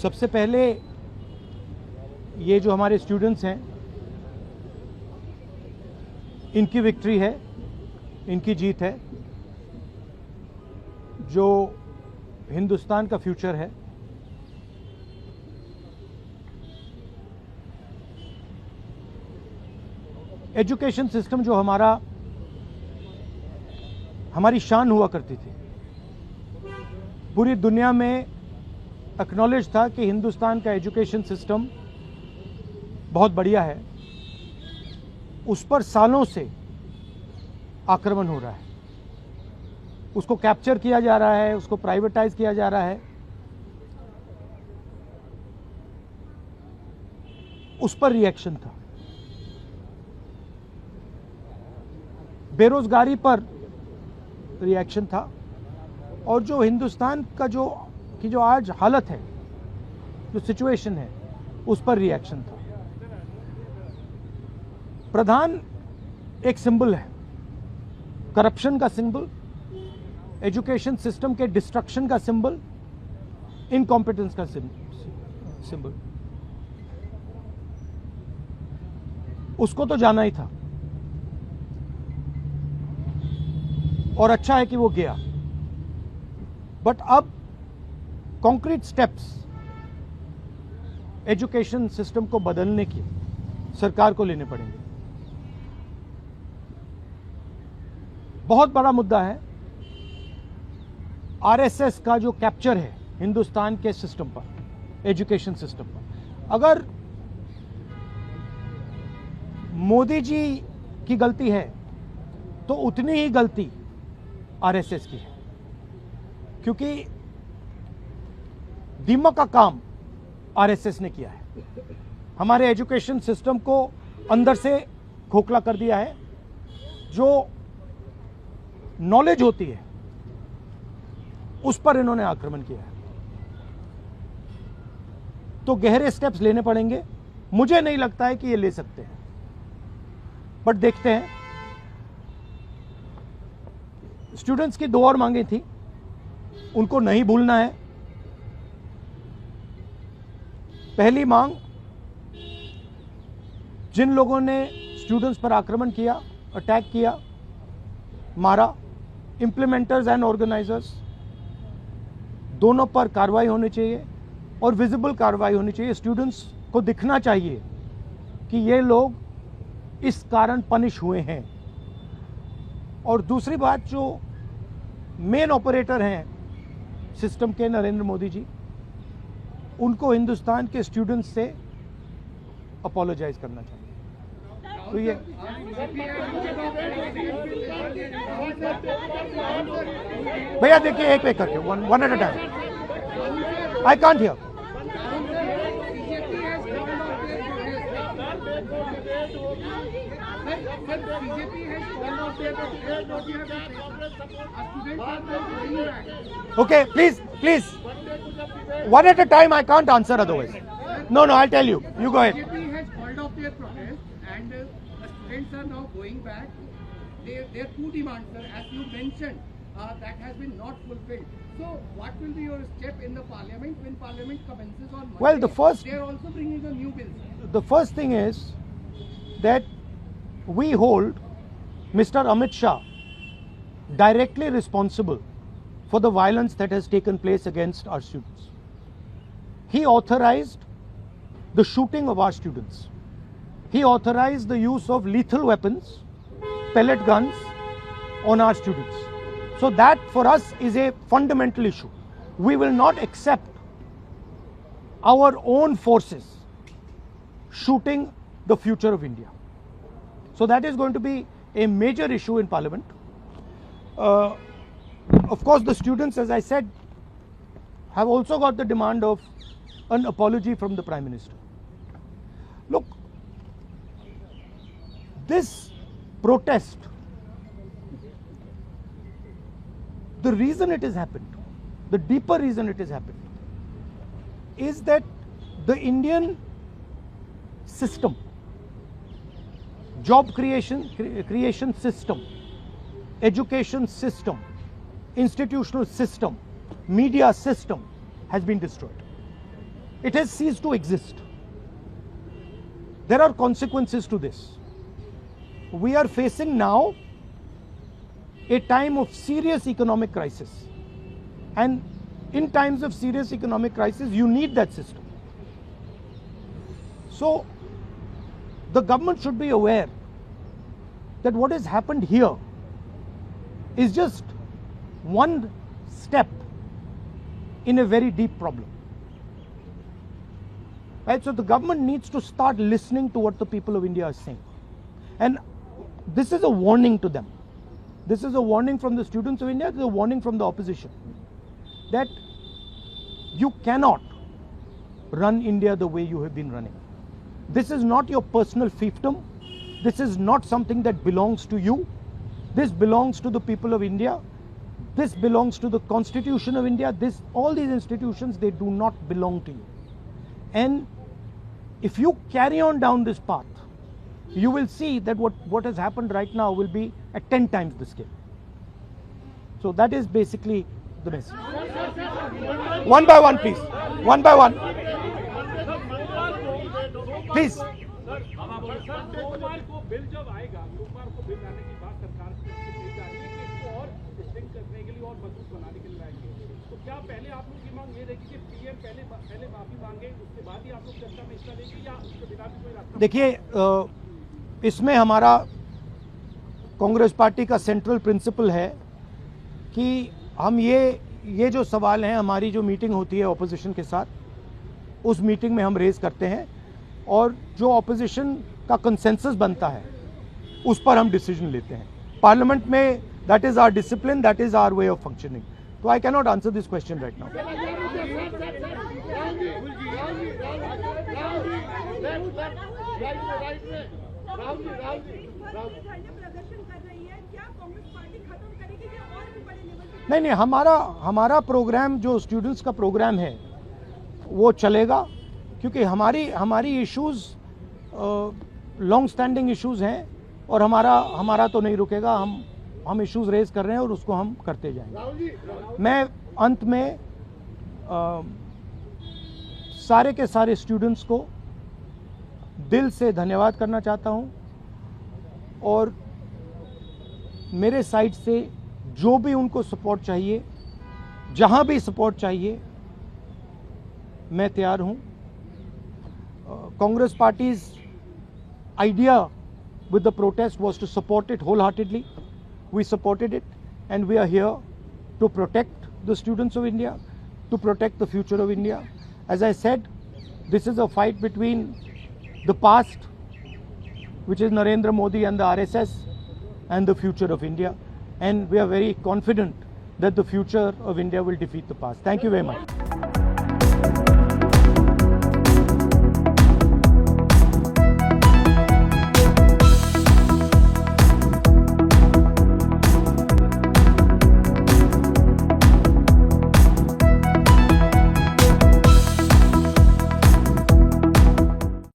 सबसे पहले ये जो हमारे स्टूडेंट्स हैं, इनकी विक्ट्री है, इनकी जीत है, जो हिंदुस्तान का फ्यूचर है। एजुकेशन सिस्टम जो हमारी शान हुआ करती थी, पूरी दुनिया में एक्नॉलेज था कि हिंदुस्तान का एजुकेशन सिस्टम बहुत बढ़िया है, उस पर सालों से आक्रमण हो रहा है, उसको कैप्चर किया जा रहा है, उसको प्राइवेटाइज किया जा रहा है, उस पर रिएक्शन था। बेरोजगारी पर रिएक्शन था, और जो हिंदुस्तान का जो आज हालत है, जो सिचुएशन है, उस पर रिएक्शन था। प्रधान एक सिंबल है, करप्शन का सिंबल, एजुकेशन सिस्टम के डिस्ट्रक्शन का सिंबल, इनकॉम्पिटेंस का सिंबल। उसको तो जाना ही था, और अच्छा है कि वो गया। बट अब कॉन्क्रीट स्टेप्स एजुकेशन सिस्टम को बदलने की सरकार को लेने पड़ेंगे। बहुत बड़ा मुद्दा है आरएसएस का जो कैप्चर है हिंदुस्तान के सिस्टम पर, एजुकेशन सिस्टम पर। अगर मोदी जी की गलती है तो उतनी ही गलती आरएसएस की है, क्योंकि दीमक का काम आरएसएस ने किया है। हमारे एजुकेशन सिस्टम को अंदर से खोखला कर दिया है। जो नॉलेज होती है उस पर इन्होंने आक्रमण किया है। तो गहरे स्टेप्स लेने पड़ेंगे। मुझे नहीं लगता है कि ये ले सकते हैं, बट देखते हैं। स्टूडेंट्स की दो और मांगे थी, उनको नहीं भूलना है। पहली मांग, जिन लोगों ने स्टूडेंट्स पर आक्रमण किया, अटैक किया, मारा, इंप्लीमेंटर्स एंड ऑर्गेनाइजर्स, दोनों पर कार्रवाई होनी चाहिए, और विजिबल कार्रवाई होनी चाहिए। स्टूडेंट्स को दिखना चाहिए कि ये लोग इस कारण पनिश हुए हैं। और दूसरी बात, जो मेन ऑपरेटर हैं सिस्टम के, नरेंद्र मोदी जी, उनको हिंदुस्तान के स्टूडेंट्स से अपोलोजाइज करना चाहिए। तो ये भैया देखिए, एक एक करके, one at a time. I can't hear. Okay, please. One at a time. I can't answer otherwise. No, I'll tell you. You go ahead. BJP has called off their protest, and the students are now going back. Their two demands, sir, as you mentioned, that has been not fulfilled. So, what will be your step in the parliament when parliament commences on Monday? Well, they are also bringing a new bill. The first thing is that we hold Mr. Amit Shah directly responsible for the violence that has taken place against our students. He authorized the shooting of our students. He authorized the use of lethal weapons, pellet guns on our students. So that for us is a fundamental issue. We will not accept our own forces shooting the future of India. So that is going to be a major issue in Parliament. Of course, the students, as I said, have also got the demand of an apology from the Prime Minister. Look, this protest, the reason it has happened, the deeper reason it has happened, is that the Indian system, job creation system, education system, institutional system, media system has been destroyed. it has ceased to exist. There are consequences to this. We are facing now a time of serious economic crisis. And in times of serious economic crisis, you need that system. So, the government should be aware that what has happened here is just one step in a very deep problem. Right? So the government needs to start listening to what the people of India are saying. And this is a warning to them. This is a warning from the students of India, this is a warning from the opposition. That you cannot run India the way you have been running. This is not your personal fiefdom. This is not something that belongs to you. This belongs to the people of India. This belongs to the Constitution of India. All these institutions, they do not belong to you. And if you carry on down this path, you will see that what has happened right now will be at 10 times the scale. So that is basically the message. One by one, please. One by one. Please. सोमवार को bill जब आएगा, सोमवार को bill आने के बाद सरकार से की जा रही है कि इसको और स्ट्रिंग करने के लिए और मजबूत बनाने के लिए लाएंगे। तो क्या पहले आप लोग की मांग ये रहेगी कि पीएम पहले माफी मांगे, उसके बाद ही आप लोग चर्चा में हिस्सा लेंगे या उसके बिना भी कोई रास्ता? देखिए, इसमें हमारा कांग्रेस पार्टी का सेंट्रल प्रिंसिपल है कि हम ये जो सवाल हैं, हमारी जो मीटिंग होती है ऑपोजिशन के साथ, उस मीटिंग में हम रेज करते हैं और जो ऑपोजिशन का कंसेंसस बनता है उस पर हम डिसीजन लेते हैं पार्लियामेंट में. That is our discipline, that is our way of functioning. तो I can not answer this question right now. नहीं, हमारा प्रोग्राम जो स्टूडेंट्स का प्रोग्राम है वो चलेगा, क्योंकि हमारी इश्यूज लॉन्ग स्टैंडिंग इश्यूज हैं और हमारा तो नहीं रुकेगा. हम इश्यूज रेज कर रहे हैं और उसको हम करते जाएंगे. मैं अंत में सारे के सारे स्टूडेंट्स को दिल से धन्यवाद करना चाहता हूं और मेरे साइड से जो भी उनको सपोर्ट चाहिए, जहां भी सपोर्ट चाहिए, मैं तैयार हूं. Congress Party's idea with the protest was to support it wholeheartedly. We supported it and we are here to protect the students of India, to protect the future of India. As I said, this is a fight between the past, which is Narendra Modi and the RSS, and the future of India. And we are very confident that the future of India will defeat the past. Thank you very much.